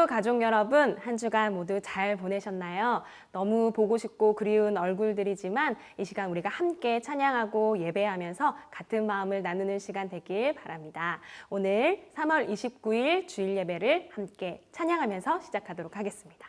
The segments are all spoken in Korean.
성주 가족 여러분, 한 주간 모두 잘 보내셨나요? 너무 보고 싶고 그리운 얼굴들이지만 이 시간 우리가 함께 찬양하고 예배하면서 같은 마음을 나누는 시간 되길 바랍니다. 오늘 3월 29일 주일 예배를 함께 찬양하면서 시작하도록 하겠습니다.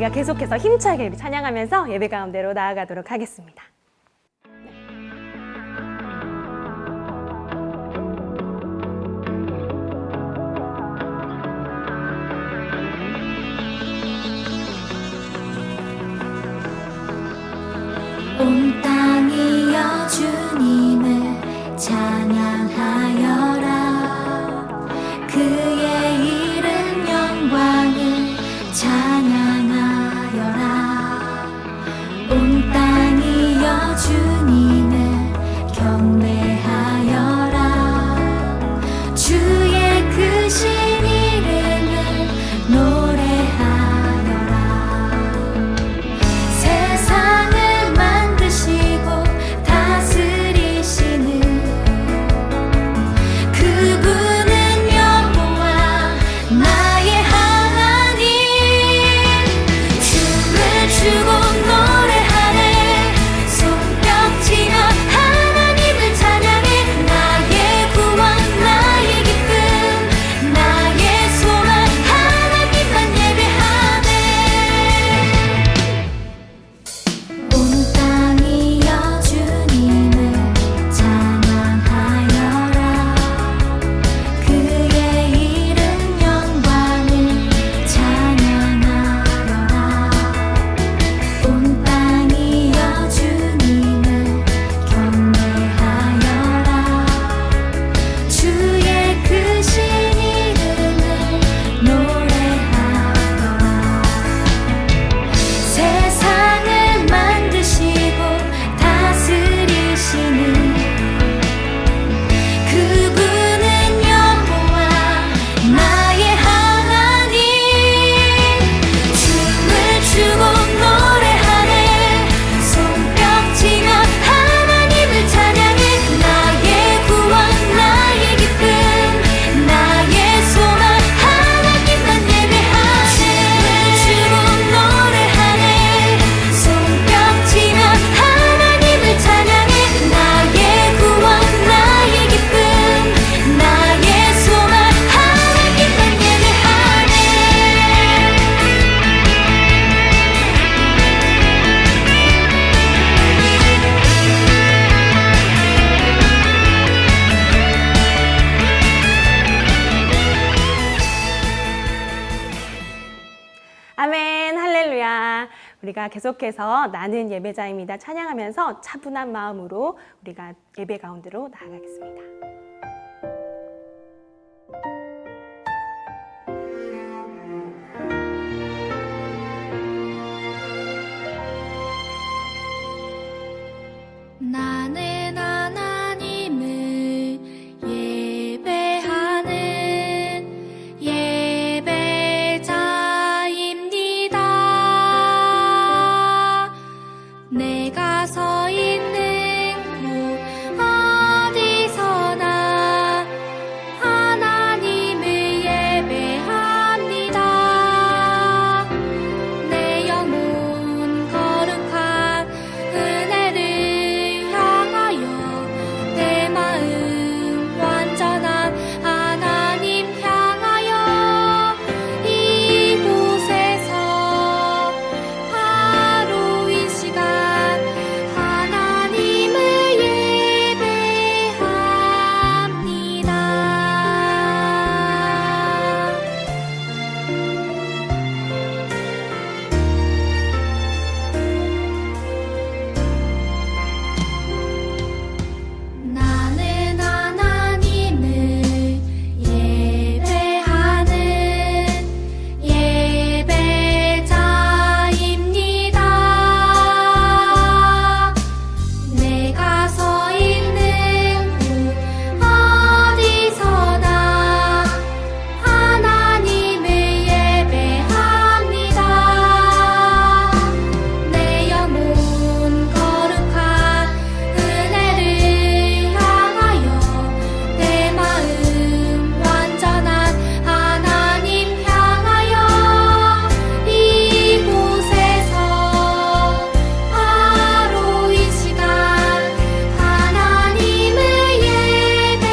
우리가 계속해서 힘차게 찬양하면서 예배 가운데로 나아가도록 하겠습니다. 온 땅이여 주님을 찬양하여라. 그의 이름 영광을 찬양하여라. 온 땅이여 주님을 경배하여라. 주의 크신 이름을 노래하여라. 세상을 만드시고 다스리시는 우리가 계속해서 나는 예배자입니다 찬양하면서 차분한 마음으로 우리가 예배 가운데로 나아가겠습니다. 나는 하나님을 예배하는 예배자입니다. 내가 서 있는 곳 어디서나 하나님을 예배합니다. 내 영혼 거룩한 은혜를 내 마음 완전한 하나님 향하여 이곳에서 바로 이 시간 하나님을 예배합니다. 나는 하나님을 예배하는 예배자입니다. 내가 서 있는 곳 어디서나 하나님을 예배합니다. 내 영혼 거룩한 은혜를 향하여 내 마음 완전한 하나님 향하여 이곳에서 바로 이 시간 하나님을 예배합니다.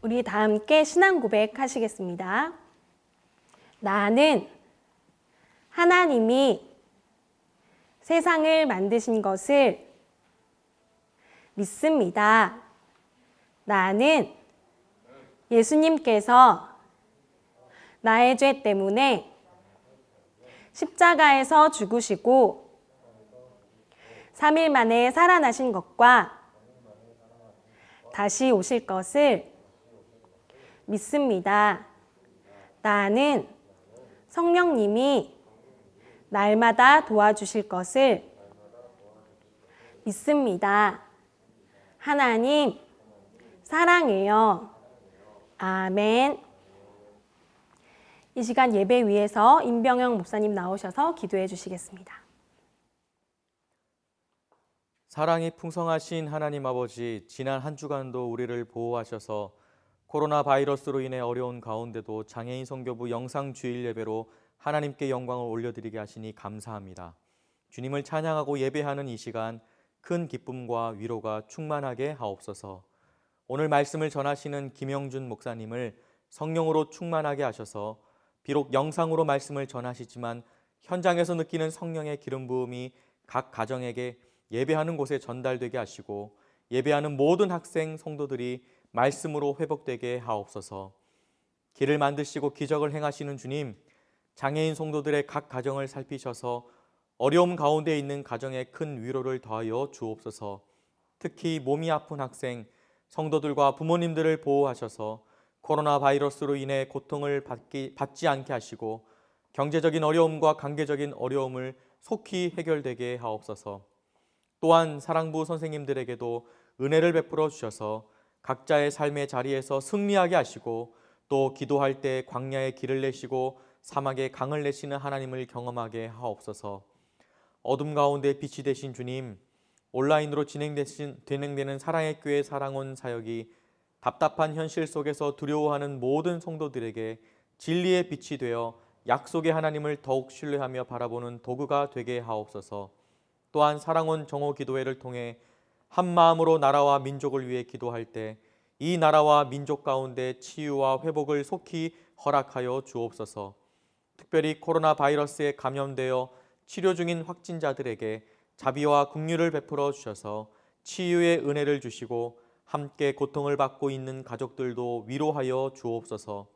우리 다 함께 신앙 고백하시겠습니다. 나는 하나님이 세상을 만드신 것을 믿습니다. 나는 예수님께서 나의 죄 때문에 십자가에서 죽으시고 3일 만에 살아나신 것과 다시 오실 것을 믿습니다. 나는 성령님이 날마다 도와주실 것을 믿습니다. 하나님, 사랑해요. 아멘. 이 시간 예배 위에서 임병영 목사님 나오셔서 기도해 주시겠습니다. 사랑이 풍성하신 하나님 아버지, 지난 한 주간도 우리를 보호하셔서 코로나 바이러스로 인해 어려운 가운데도 장애인 선교부 영상 주일 예배로 하나님께 영광을 올려드리게 하시니 감사합니다. 주님을 찬양하고 예배하는 이 시간 큰 기쁨과 위로가 충만하게 하옵소서. 오늘 말씀을 전하시는 김영준 목사님을 성령으로 충만하게 하셔서 비록 영상으로 말씀을 전하시지만 현장에서 느끼는 성령의 기름 부음이 각 가정에게 예배하는 곳에 전달되게 하시고 예배하는 모든 학생 성도들이 말씀으로 회복되게 하옵소서. 길을 만드시고 기적을 행하시는 주님, 장애인 성도들의 각 가정을 살피셔서 어려움 가운데 있는 가정에 큰 위로를 더하여 주옵소서. 특히 몸이 아픈 학생, 성도들과 부모님들을 보호하셔서 코로나 바이러스로 인해 고통을 받지 않게 하시고 경제적인 어려움과 관계적인 어려움을 속히 해결되게 하옵소서. 또한 사랑부 선생님들에게도 은혜를 베풀어 주셔서 각자의 삶의 자리에서 승리하게 하시고 또 기도할 때 광야에 길을 내시고 사막에 강을 내시는 하나님을 경험하게 하옵소서. 어둠 가운데 빛이 되신 주님, 온라인으로 진행되는 사랑의 교회 사랑원 사역이 답답한 현실 속에서 두려워하는 모든 성도들에게 진리의 빛이 되어 약속의 하나님을 더욱 신뢰하며 바라보는 도구가 되게 하옵소서. 또한 사랑원 정오 기도회를 통해 한 마음으로 나라와 민족을 위해 기도할 때 이 나라와 민족 가운데 치유와 회복을 속히 허락하여 주옵소서. 특별히 코로나 바이러스에 감염되어 치료 중인 확진자들에게 자비와 긍휼을 베풀어 주셔서 치유의 은혜를 주시고 함께 고통을 받고 있는 가족들도 위로하여 주옵소서.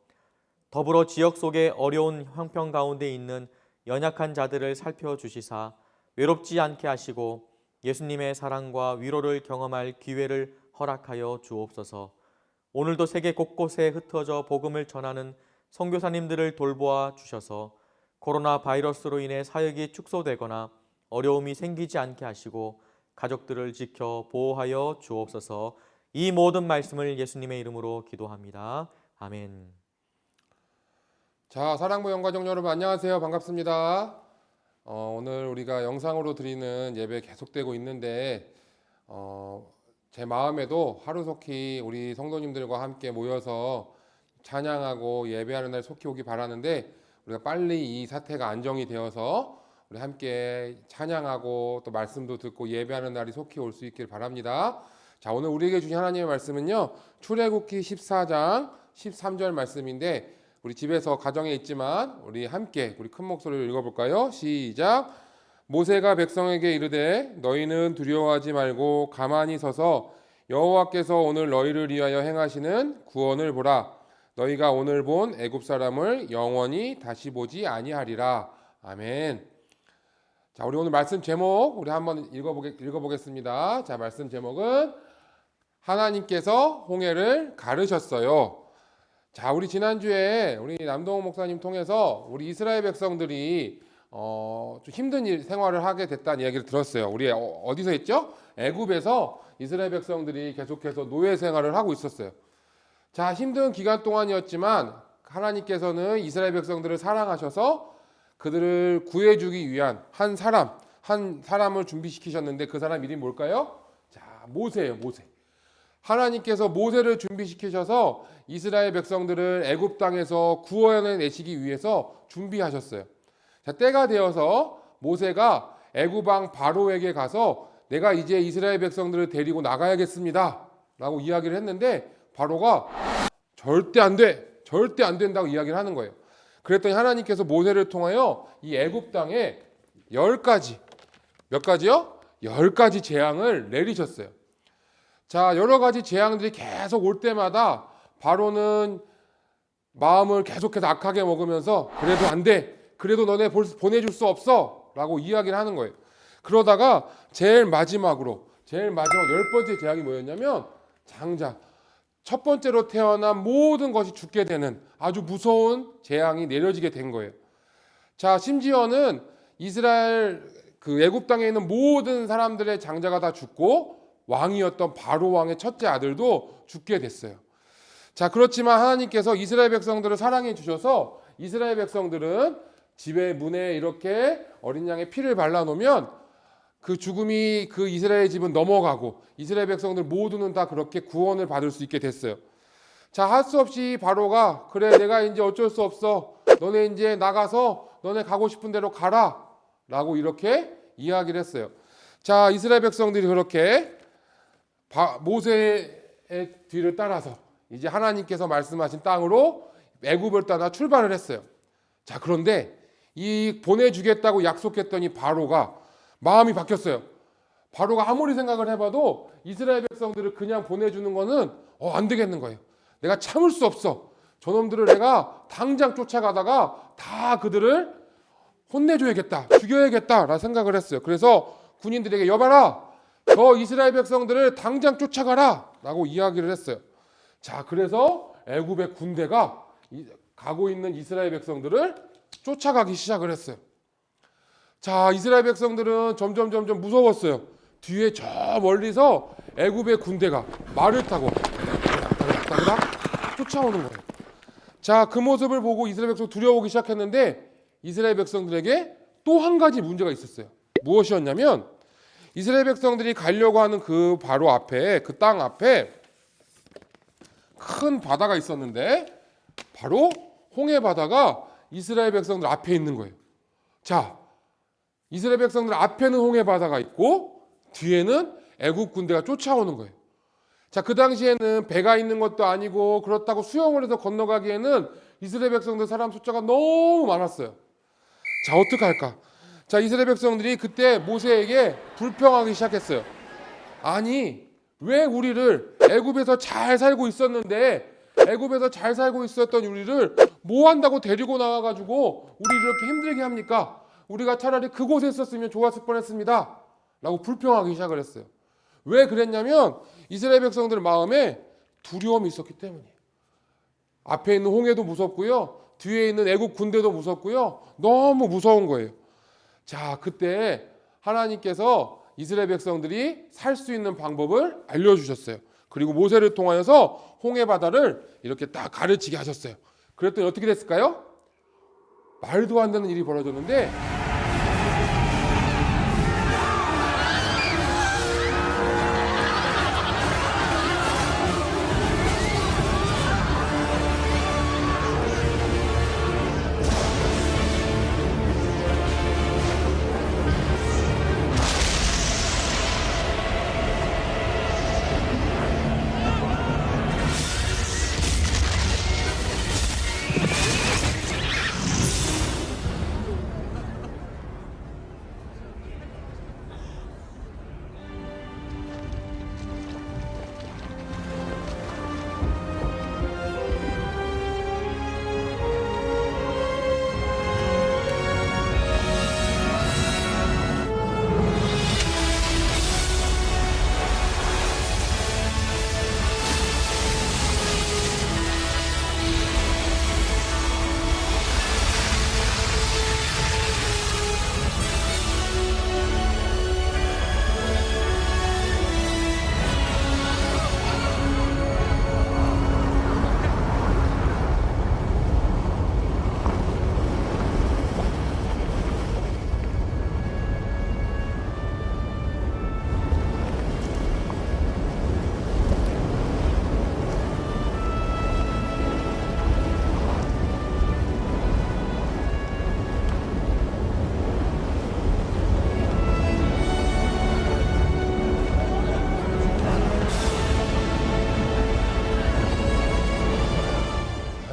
더불어 지역 속에 어려운 형편 가운데 있는 연약한 자들을 살펴주시사 외롭지 않게 하시고 예수님의 사랑과 위로를 경험할 기회를 허락하여 주옵소서. 오늘도 세계 곳곳에 흩어져 복음을 전하는 선교사님들을 돌보아 주셔서 코로나 바이러스로 인해 사역이 축소되거나 어려움이 생기지 않게 하시고 가족들을 지켜 보호하여 주옵소서. 이 모든 말씀을 예수님의 이름으로 기도합니다. 아멘. 자, 사랑부 영가족 여러분 안녕하세요. 반갑습니다. 오늘 우리가 영상으로 드리는 예배 계속되고 있는데 제 마음에도 하루속히 우리 성도님들과 함께 모여서 찬양하고 예배하는 날 속히 오기 바라는데 우리가 빨리 이 사태가 안정이 되어서 우리 함께 찬양하고 또 말씀도 듣고 예배하는 날이 속히 올 수 있길 바랍니다. 자, 오늘 우리에게 주신 하나님의 말씀은요, 출애굽기 14장 13절 말씀인데 우리 집에서 가정에 있지만 우리 함께 우리 큰 목소리로 읽어볼까요? 시작. 모세가 백성에게 이르되 너희는 두려워하지 말고 가만히 서서 여호와께서 오늘 너희를 위하여 행하시는 구원을 보라. 너희가 오늘 본 애굽 사람을 영원히 다시 보지 아니하리라. 아멘. 자, 우리 오늘 말씀 제목 우리 한번 읽어보겠습니다. 자, 말씀 제목은 하나님께서 홍해를 가르셨어요. 자, 우리 지난주에 우리 남동호 목사님 통해서 우리 이스라엘 백성들이 좀 힘든 생활을 하게 됐다는 이야기를 들었어요. 우리 어디서 했죠? 애굽에서 이스라엘 백성들이 계속해서 노예 생활을 하고 있었어요. 자, 힘든 기간 동안이었지만 하나님께서는 이스라엘 백성들을 사랑하셔서 그들을 구해주기 위한 한 사람을 준비시키셨는데 그 사람 이름이 뭘까요? 자, 모세예요. 모세. 하나님께서 모세를 준비시키셔서 이스라엘 백성들을 애굽 땅에서 구원해내시기 위해서 준비하셨어요. 자, 때가 되어서 모세가 애굽 왕 바로에게 가서 내가 이제 이스라엘 백성들을 데리고 나가야겠습니다 라고 이야기를 했는데 바로가 절대 안 돼, 절대 안 된다고 이야기를 하는 거예요. 그랬더니 하나님께서 모세를 통하여 이 애굽 땅에 10가지, 몇 가지요? 10가지 재앙을 내리셨어요. 자, 여러 가지 재앙들이 계속 올 때마다 바로는 마음을 계속해서 악하게 먹으면서 그래도 안 돼, 그래도 너네 보내줄 수 없어 라고 이야기를 하는 거예요. 그러다가 제일 마지막으로 10번째 재앙이 뭐였냐면 장자, 첫 번째로 태어난 모든 것이 죽게 되는 아주 무서운 재앙이 내려지게 된 거예요. 자, 심지어는 이스라엘 그 애굽 땅에 있는 모든 사람들의 장자가 다 죽고 왕이었던 바로 왕의 첫째 아들도 죽게 됐어요. 자, 그렇지만 하나님께서 이스라엘 백성들을 사랑해 주셔서 이스라엘 백성들은 집의 문에 이렇게 어린 양의 피를 발라놓으면 그 죽음이 그 이스라엘 집은 넘어가고 이스라엘 백성들 모두는 다 그렇게 구원을 받을 수 있게 됐어요. 자, 할 수 없이 바로가 그래 내가 이제 어쩔 수 없어, 너네 이제 나가서 너네 가고 싶은 대로 가라 라고 이렇게 이야기를 했어요. 자, 이스라엘 백성들이 그렇게 모세의 뒤를 따라서 이제 하나님께서 말씀하신 땅으로 애굽을 따라 출발을 했어요. 자, 그런데 이 보내주겠다고 약속했던 이 바로가 마음이 바뀌었어요. 바로가 아무리 생각을 해봐도 이스라엘 백성들을 그냥 보내주는 거는 안 되겠는 거예요. 내가 참을 수 없어. 저놈들을 내가 당장 쫓아가다가 다 그들을 혼내줘야겠다, 죽여야겠다 라는 생각을 했어요. 그래서 군인들에게 여봐라, 저 이스라엘 백성들을 당장 쫓아가라 라고 이야기를 했어요. 자, 그래서 애굽의 군대가 가고 있는 이스라엘 백성들을 쫓아가기 시작을 했어요. 자, 이스라엘 백성들은 점점 무서웠어요. 뒤에 저 멀리서 애굽의 군대가 말을 타고 다그닥 쫓아오는 거예요. 자, 그 모습을 보고 이스라엘 백성 두려워하기 시작했는데 이스라엘 백성들에게 또 한 가지 문제가 있었어요. 무엇이었냐면 이스라엘 백성들이 가려고 하는 그 바로 앞에, 그 땅 앞에 큰 바다가 있었는데 바로 홍해 바다가 이스라엘 백성들 앞에 있는 거예요. 자, 이스라엘 백성들 앞에는 홍해 바다가 있고 뒤에는 애굽 군대가 쫓아오는 거예요. 자, 그 당시에는 배가 있는 것도 아니고 그렇다고 수영을 해서 건너가기에는 이스라엘 백성들 사람 숫자가 너무 많았어요. 자, 어떡할까? 자, 이스라엘 백성들이 그때 모세에게 불평하기 시작했어요. 아니, 왜 우리를 애굽에서 잘 살고 있었는데 애굽에서 잘 살고 있었던 우리를 뭐 한다고 데리고 나와가지고 우리를 이렇게 힘들게 합니까? 우리가 차라리 그곳에 있었으면 좋았을 뻔했습니다 라고 불평하기 시작을 했어요. 왜 그랬냐면 이스라엘 백성들 마음에 두려움이 있었기 때문이에요. 앞에 있는 홍해도 무섭고요, 뒤에 있는 애국 군대도 무섭고요, 너무 무서운 거예요. 자, 그때 하나님께서 이스라엘 백성들이 살 수 있는 방법을 알려주셨어요. 그리고 모세를 통하여서 홍해 바다를 이렇게 딱 가르치게 하셨어요. 그랬더니 어떻게 됐을까요? 말도 안 되는 일이 벌어졌는데,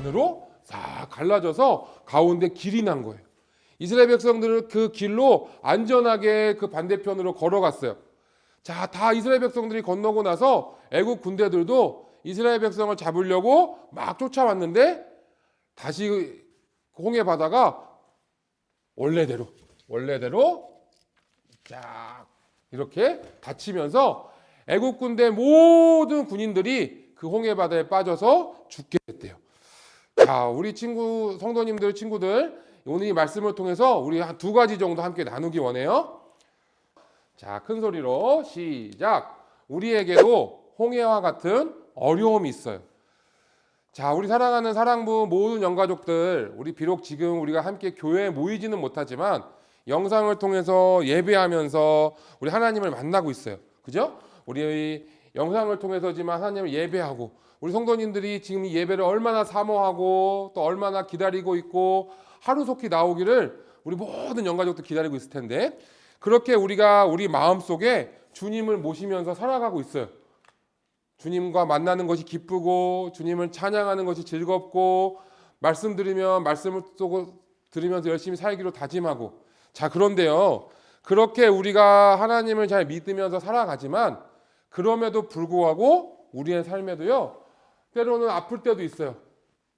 반으로 싹 갈라져서 가운데 길이 난 거예요. 이스라엘 백성들은 그 길로 안전하게 그 반대편으로 걸어갔어요. 자, 다 이스라엘 백성들이 건너고 나서 애국 군대들도 이스라엘 백성을 잡으려고 막 쫓아왔는데 다시 홍해 바다가 원래대로 쫙 이렇게 닫히면서 애국 군대 모든 군인들이 그 홍해 바다에 빠져서 죽게 됐대요. 자, 우리 성도님들, 친구들, 오늘 이 말씀을 통해서 우리 한 2가지 정도 함께 나누기 원해요. 자, 큰 소리로 시작. 우리에게도 홍해와 같은 어려움이 있어요. 자, 우리 사랑하는 사랑부 모든 영가족들, 우리 비록 지금 우리가 함께 교회에 모이지는 못하지만 영상을 통해서 예배하면서 우리 하나님을 만나고 있어요. 그죠? 우리 영상을 통해서지만 하나님을 예배하고, 우리 성도님들이 지금 이 예배를 얼마나 사모하고 또 얼마나 기다리고 있고 하루속히 나오기를 우리 모든 영가족들 기다리고 있을 텐데, 그렇게 우리가 우리 마음속에 주님을 모시면서 살아가고 있어요. 주님과 만나는 것이 기쁘고 주님을 찬양하는 것이 즐겁고 말씀 들으면 말씀을 들으면서 열심히 살기로 다짐하고. 자, 그런데요, 그렇게 우리가 하나님을 잘 믿으면서 살아가지만 그럼에도 불구하고 우리의 삶에도요, 때로는 아플 때도 있어요.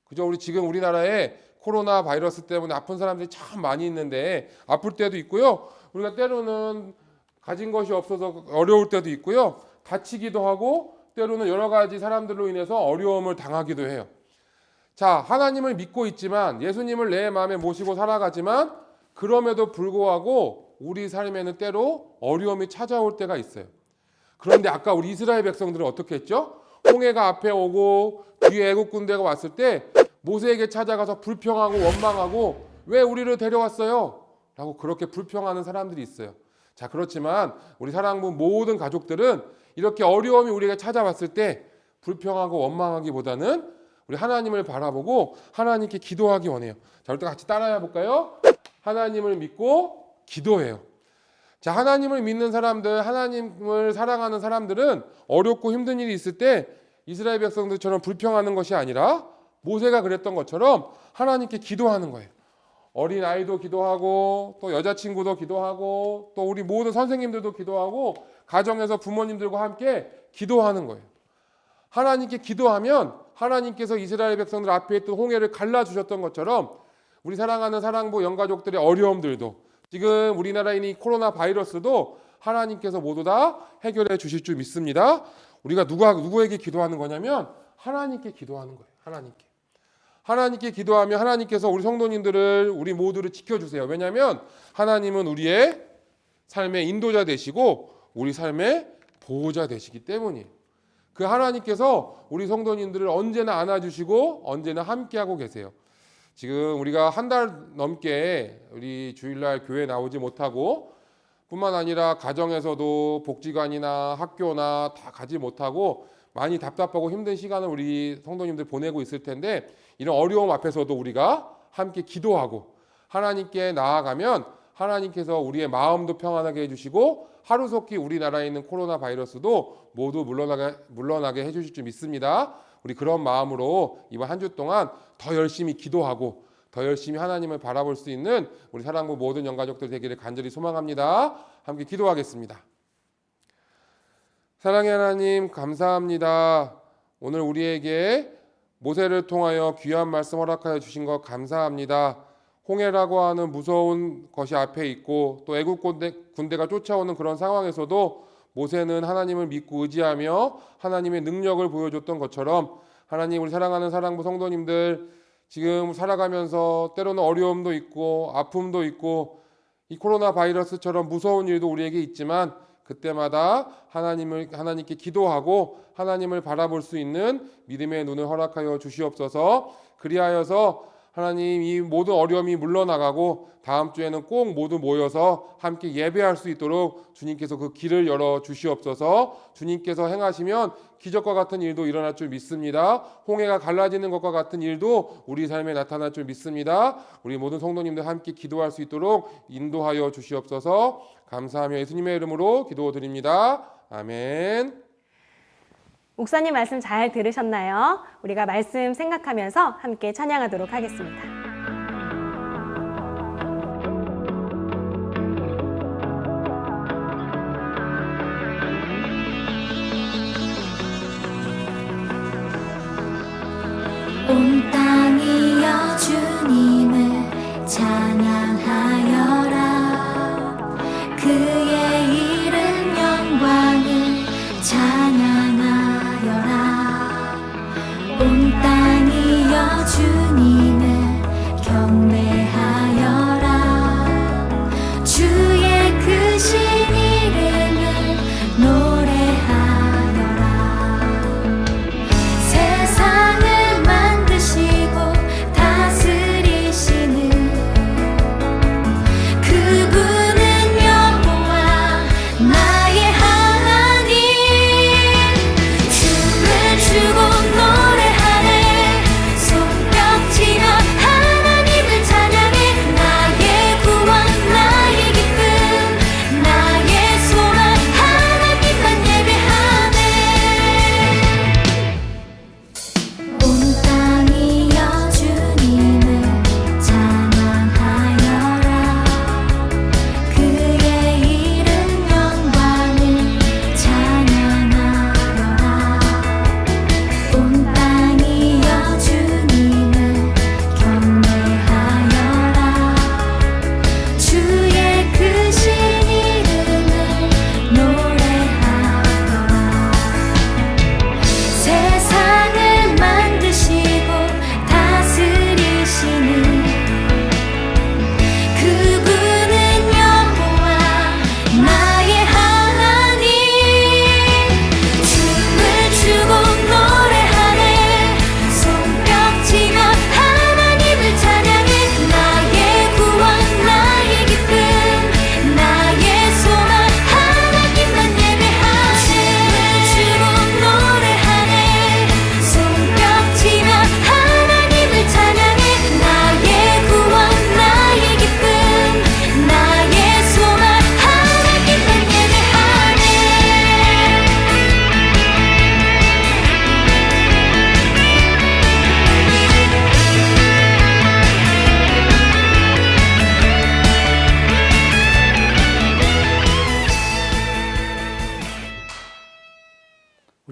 그죠? 우리 지금 우리나라에 코로나 바이러스 때문에 아픈 사람들이 참 많이 있는데 아플 때도 있고요. 우리가 때로는 가진 것이 없어서 어려울 때도 있고요. 다치기도 하고 때로는 여러 가지 사람들로 인해서 어려움을 당하기도 해요. 자, 하나님을 믿고 있지만, 예수님을 내 마음에 모시고 살아가지만 그럼에도 불구하고 우리 삶에는 때로 어려움이 찾아올 때가 있어요. 그런데 아까 우리 이스라엘 백성들은 어떻게 했죠? 홍해가 앞에 오고 뒤에 애국 군대가 왔을 때 모세에게 찾아가서 불평하고 원망하고 왜 우리를 데려왔어요? 라고 그렇게 불평하는 사람들이 있어요. 자, 그렇지만 우리 사랑부 모든 가족들은 이렇게 어려움이 우리에게 찾아왔을 때 불평하고 원망하기보다는 우리 하나님을 바라보고 하나님께 기도하기 원해요. 자, 우리 또 같이 따라해 볼까요? 하나님을 믿고 기도해요. 자, 하나님을 믿는 사람들, 하나님을 사랑하는 사람들은 어렵고 힘든 일이 있을 때 이스라엘 백성들처럼 불평하는 것이 아니라 모세가 그랬던 것처럼 하나님께 기도하는 거예요. 어린 아이도 기도하고 또 여자친구도 기도하고 또 우리 모든 선생님들도 기도하고 가정에서 부모님들과 함께 기도하는 거예요. 하나님께 기도하면 하나님께서 이스라엘 백성들 앞에 있던 홍해를 갈라주셨던 것처럼 우리 사랑하는 사랑부 영가족들의 어려움들도 지금 우리나라에 있는 이 코로나 바이러스도 하나님께서 모두 다 해결해 주실 줄 믿습니다. 우리가 누구에게 기도하는 거냐면 하나님께 기도하는 거예요. 하나님께 기도하면 하나님께서 우리 성도님들을 우리 모두를 지켜주세요. 왜냐하면 하나님은 우리의 삶의 인도자 되시고 우리 삶의 보호자 되시기 때문이에요. 그 하나님께서 우리 성도님들을 언제나 안아주시고 언제나 함께하고 계세요. 지금 우리가 한 달 넘게 우리 주일날 교회 나오지 못하고 뿐만 아니라 가정에서도 복지관이나 학교나 다 가지 못하고 많이 답답하고 힘든 시간을 우리 성도님들 보내고 있을 텐데 이런 어려움 앞에서도 우리가 함께 기도하고 하나님께 나아가면 하나님께서 우리의 마음도 평안하게 해주시고 하루속히 우리나라에 있는 코로나 바이러스도 모두 물러나게 해주실 줄 믿습니다. 우리 그런 마음으로 이번 한 주 동안 더 열심히 기도하고 더 열심히 하나님을 바라볼 수 있는 우리 사랑부 모든 영가족들 되기를 간절히 소망합니다. 함께 기도하겠습니다. 사랑의 하나님 감사합니다. 오늘 우리에게 모세를 통하여 귀한 말씀 허락하여 주신 것 감사합니다. 홍해라고 하는 무서운 것이 앞에 있고 또 애국 군대가 쫓아오는 그런 상황에서도 모세는 하나님을 믿고 의지하며 하나님의 능력을 보여줬던 것처럼 하나님 우리 사랑하는 사랑부 성도님들 지금 살아가면서 때로는 어려움도 있고 아픔도 있고 이 코로나 바이러스처럼 무서운 일도 우리에게 있지만 그때마다 하나님께 기도하고 하나님을 바라볼 수 있는 믿음의 눈을 허락하여 주시옵소서. 그리하여서 하나님 이 모든 어려움이 물러나가고 다음 주에는 꼭 모두 모여서 함께 예배할 수 있도록 주님께서 그 길을 열어 주시옵소서. 주님께서 행하시면 기적과 같은 일도 일어날 줄 믿습니다. 홍해가 갈라지는 것과 같은 일도 우리 삶에 나타날 줄 믿습니다. 우리 모든 성도님들 함께 기도할 수 있도록 인도하여 주시옵소서. 감사하며 예수님의 이름으로 기도드립니다. 아멘. 목사님 말씀 잘 들으셨나요? 우리가 말씀 생각하면서 함께 찬양하도록 하겠습니다. 온 땅이여 주님을 찬양하여라. 그의 이름 영광을 찬양하여라. 온 땅이여 주님을 경배하여라. 주의 크신 이름을 노래하여라. 세상을 만드시고 다스리시는 그분은 여호와 나의 하나님. 춤을 추고 노래하네. 손뼉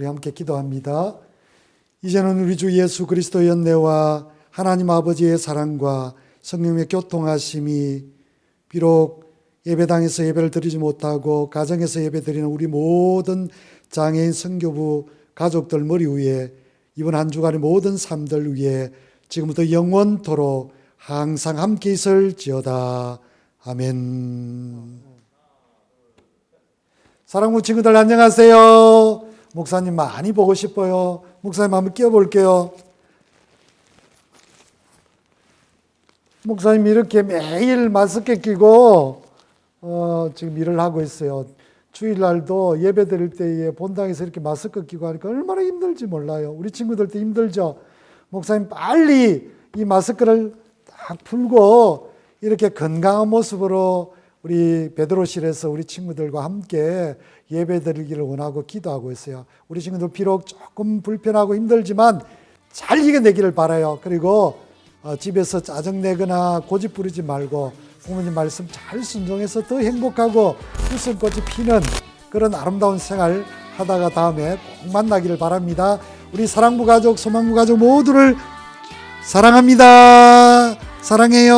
우리 함께 기도합니다. 이제는 우리 주 예수 그리스도의 은혜와 하나님 아버지의 사랑과 성령의 교통하심이 비록 예배당에서 예배를 드리지 못하고 가정에서 예배 드리는 우리 모든 장애인 선교부 가족들 머리 위에 이번 한 주간의 모든 삶들 위에 지금부터 영원토록 항상 함께 있을지어다. 아멘. 사랑부 친구들 안녕하세요. 목사님 많이 보고 싶어요. 목사님 한번 끼워볼게요. 목사님 이렇게 매일 마스크 끼고 지금 일을 하고 있어요. 주일날도 예배 드릴 때에 본당에서 이렇게 마스크 끼고 하니까 얼마나 힘들지 몰라요. 우리 친구들도 힘들죠. 목사님 빨리 이 마스크를 딱 풀고 이렇게 건강한 모습으로 우리 베드로실에서 우리 친구들과 함께 예배 드리기를 원하고 기도하고 있어요. 우리 친구들 비록 조금 불편하고 힘들지만 잘 이겨내기를 바라요. 그리고 집에서 짜증내거나 고집 부리지 말고 부모님 말씀 잘 순종해서 더 행복하고 웃음꽃이 피는 그런 아름다운 생활 하다가 다음에 꼭 만나기를 바랍니다. 우리 사랑부 가족, 소망부 가족 모두를 사랑합니다. 사랑해요.